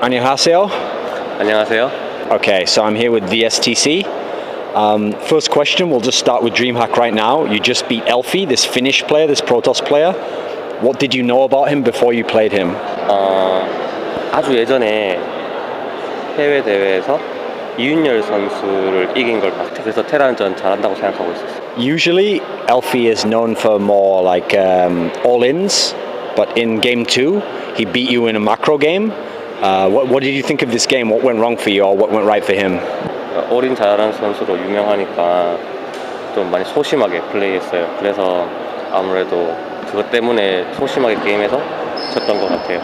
안녕하세요. 안녕하세요. Okay, so I'm here with TheStC. First question, we'll just start with Dreamhack right now. You just beat Elfi, this Finnish player, this Protoss player. What did you know about him before you played him? 아주 예전에 해외 대회에서 이윤열 선수를 이긴 걸 봤어요. 그래서 테란전 잘한다고 생각하고 있었어요. Usually, Elfi is known for more like all-ins, but in game 2, he beat you in a macro game. What did you think of this game? What went wrong for you or what went right for him? 올인 잘하는 선수로 유명하니까 좀 많이 소심하게 플레이했어요. 그래서 아무래도 그것 때문에 소심하게 게임에서 졌던 것 같아요.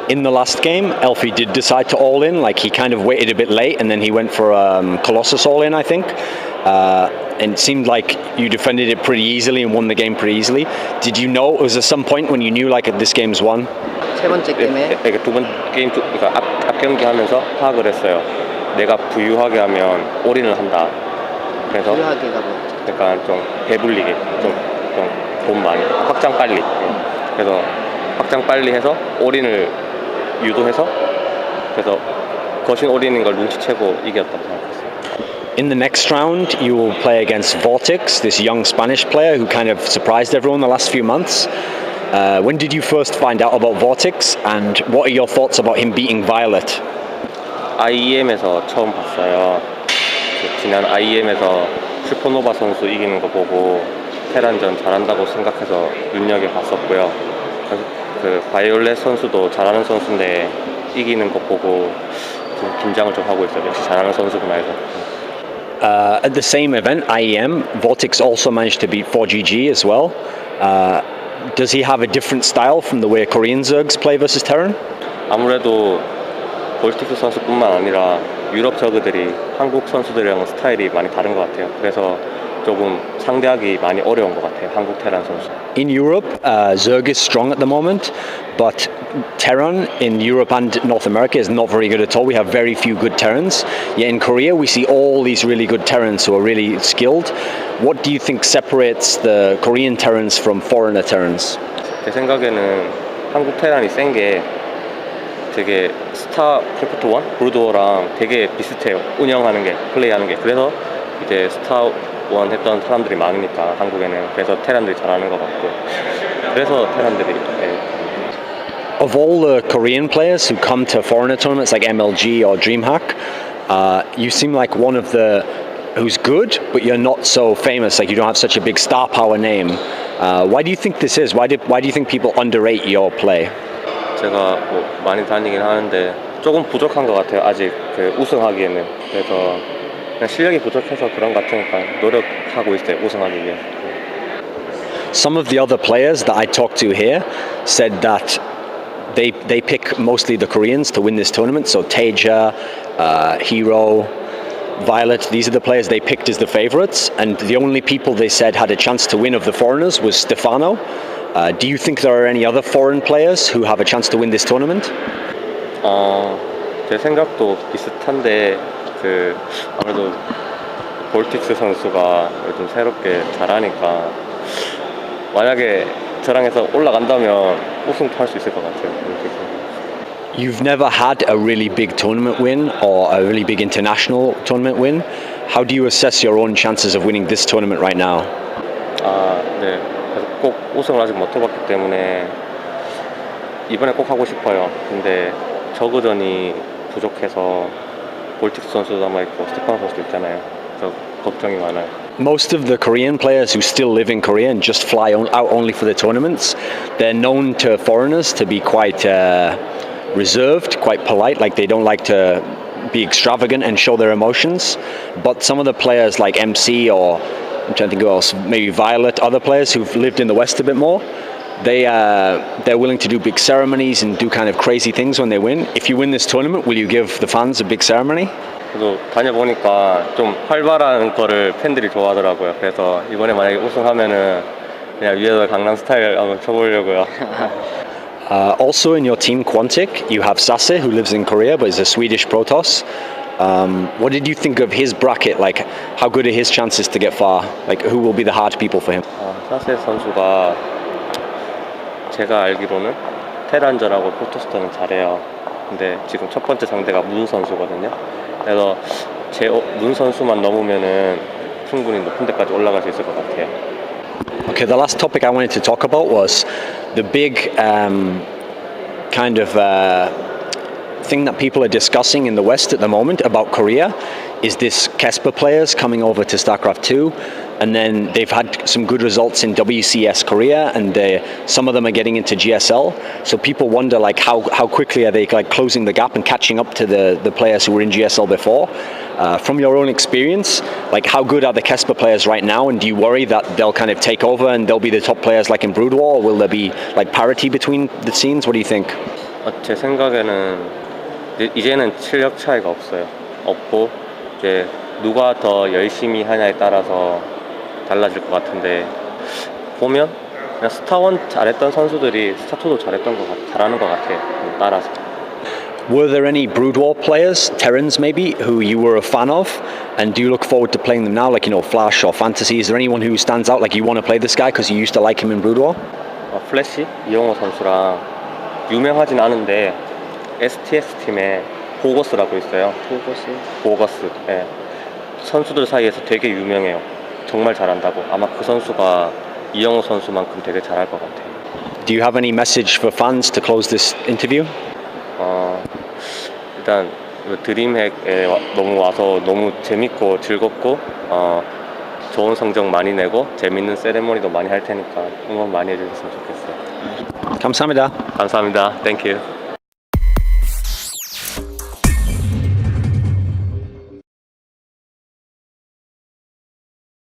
In the last game, Elfi did decide to all-in, like he kind of waited a bit late and then he went for Colossus all-in, I think. And it seemed like you defended it pretty easily and won the game pretty easily. Did you know, was there some point when you knew like this game's won? 세 번째 게임에 그러니까 앞 경기 하면서 파악을 했어요. 내가 부유하게 하면 올인을 한다. 그래서 부유하게가 뭐? 약간 좀 배불리게 좀 돈 많이 확장 빨리. 그래서 확장 빨리 해서 올인을 유도해서 그래서 거신 올인인 걸 눈치채고 이겼다고 생각했어요. In the next round, you will play against VortiX, this young Spanish player who kind of surprised everyone the last few months. When did you first find out about VortiX, and what are your thoughts about him beating Violet? IEM에서 처음 봤어요. 지난 IEM에서 슈퍼노바 선수 이기는 거 보고 테란전 잘한다고 생각해서 눈여겨봤었고요. 그 바이올렛 선수도 잘하는 선수인데 이기는 거 보고 좀 긴장을 좀 하고 있어요. 역시 잘하는 선수구나 해서. At the same event, IEM, VortiX also managed to beat 4GG as well. Does he have a different style from the way Korean Zergs play versus Terran? 아무래도 볼틱스 선수뿐만 아니라 유럽 저그들이 한국 선수들이랑 스타일이 많이 다른 것 같아요. 그래서 조금 상대하기 많이 어려운 것 같아요. 한국 테란 선수. In Europe, Zerg is strong at the moment, but Terran in Europe and North America is not very good at all. We have very few good Terrans. Yet in Korea, we see all these really good Terrans who are really skilled. What do you think separates the Korean Terrans from foreigner Terrans? 제 생각에는 한국 테란이 센 게 되게 스타크래프트 1, 브루도어랑 되게 비슷해요. 운영하는 게, 플레이하는 게. 그래서 이제 스타 1 했던 사람들이 많으니까 한국에는 그래서 테란들이 잘하는 것 같고 그래서 테란들이 Of all the Korean players who come to foreigner tournaments like MLG or Dreamhack, you seem like one of the who's good, but you're not so famous. Like you don't have such a big star power name. Why do you think this is? Why do you think people underrate your play? 제가 뭐 많이 다니긴 하는데 조금 부족한 것 같아요. 아직 그 우승하기에는. 그래서 그냥 실력이 부족해서 그런 것 같으니까 노력하고 있어요. 우승하기 위해서. Some of the other players that I talked to here said that they pick mostly the Koreans to win this tournament. So Taeja, Hero, Violet, these are the players they picked as the favorites, and the only people they said had a chance to win of the foreigners was Stefano. Do you think there are any other foreign players who have a chance to win this tournament? 제 생각도 비슷한데 그 아무래도 볼틱스 선수가 요즘 새롭게 잘하니까 만약에 저랑 해서 올라간다면 우승도 할 수 있을 것 같아요. You've never had a really big tournament win or a really big international tournament win. How do you assess your own chances of winning this tournament right now? 네. 그래서 꼭 우승을 아직 못 해봤기 때문에 이번에 꼭 하고 싶어요. 근데 저그전이 부족해서 볼틱스 선수도 아마 있고 스테파노 선수도 있잖아요. 그래서 걱정이 많아요. Most of the Korean players who still live in Korea and just fly out only for the tournaments, they're known to foreigners to be quite reserved, quite polite, like they don't like to be extravagant and show their emotions. But some of the players like MC or I'm trying to think who else, maybe Violet, other players who've lived in the West a bit more, they're willing to do big ceremonies and do kind of crazy things when they win. If you win this tournament, will you give the fans a big ceremony? 저도 다녀보니까 좀 활발한 거를 팬들이 좋아하더라고요. 그래서 이번에 만약에 우승하면은 그냥 위에서 강남 스타일 한번 쳐보려고요. Also in your team Quantic, you have Sase, who lives in Korea but is a Swedish Protoss. What did you think of his bracket? Like, how good are his chances to get far? Like, who will be the hard people for him? 사세 선수가 제가 알기로는 테란전하고 프로토스전은 잘해요. 근데 지금 첫 번째 상대가 문 선수거든요. 그래서 문 선수만 넘으면은 충분히 높은 데까지 올라갈 수 있을 것 같아요. Okay, the last topic I wanted to talk about was the big kind of thing that people are discussing in the West at the moment about Korea is this Kesper players coming over to StarCraft 2, and then they've had some good results in WCS Korea, and some of them are getting into GSL. So people wonder like how quickly are they like closing the gap and catching up to the players who were in GSL before. From your own experience, like how good are the Kesper players right now, and do you worry that they'll kind of take over and they'll be the top players like in Brood War, or will there be like parity between the scenes? What do you think? 제 생각에는 이제는 실력 차이가 없고 이제 누가 더 열심히 하냐에 따라서 달라질 것 같은데, 보면 그냥 스타1 잘했던 선수들이 스타2도 잘하는 것 같아요. 따라서. Were there any Brood War players, Terrans maybe, who you were a fan of, and do you look forward to playing them now, like, you know, Flash or Fantasy? Is there anyone who stands out, like you want to play this guy because you used to like him in Brood War? 플래시 이영호 선수랑 유명하진 않은데 STX 팀에 보거스라고 있어요. 보거스. 예. 선수들 사이에서 되게 유명해요. 정말 잘한다고. 아마 그 선수가 이영호 선수만큼 되게 잘할 것 같아요. Do you have any message for fans to close this interview? 일단 드림핵에 너무 와서 너무 재밌고 즐겁고 좋은 성적 많이 내고 재밌는 세레머니도 많이 할 테니까 응원 많이 해주셨으면 좋겠어요. 감사합니다. 감사합니다. Thank you.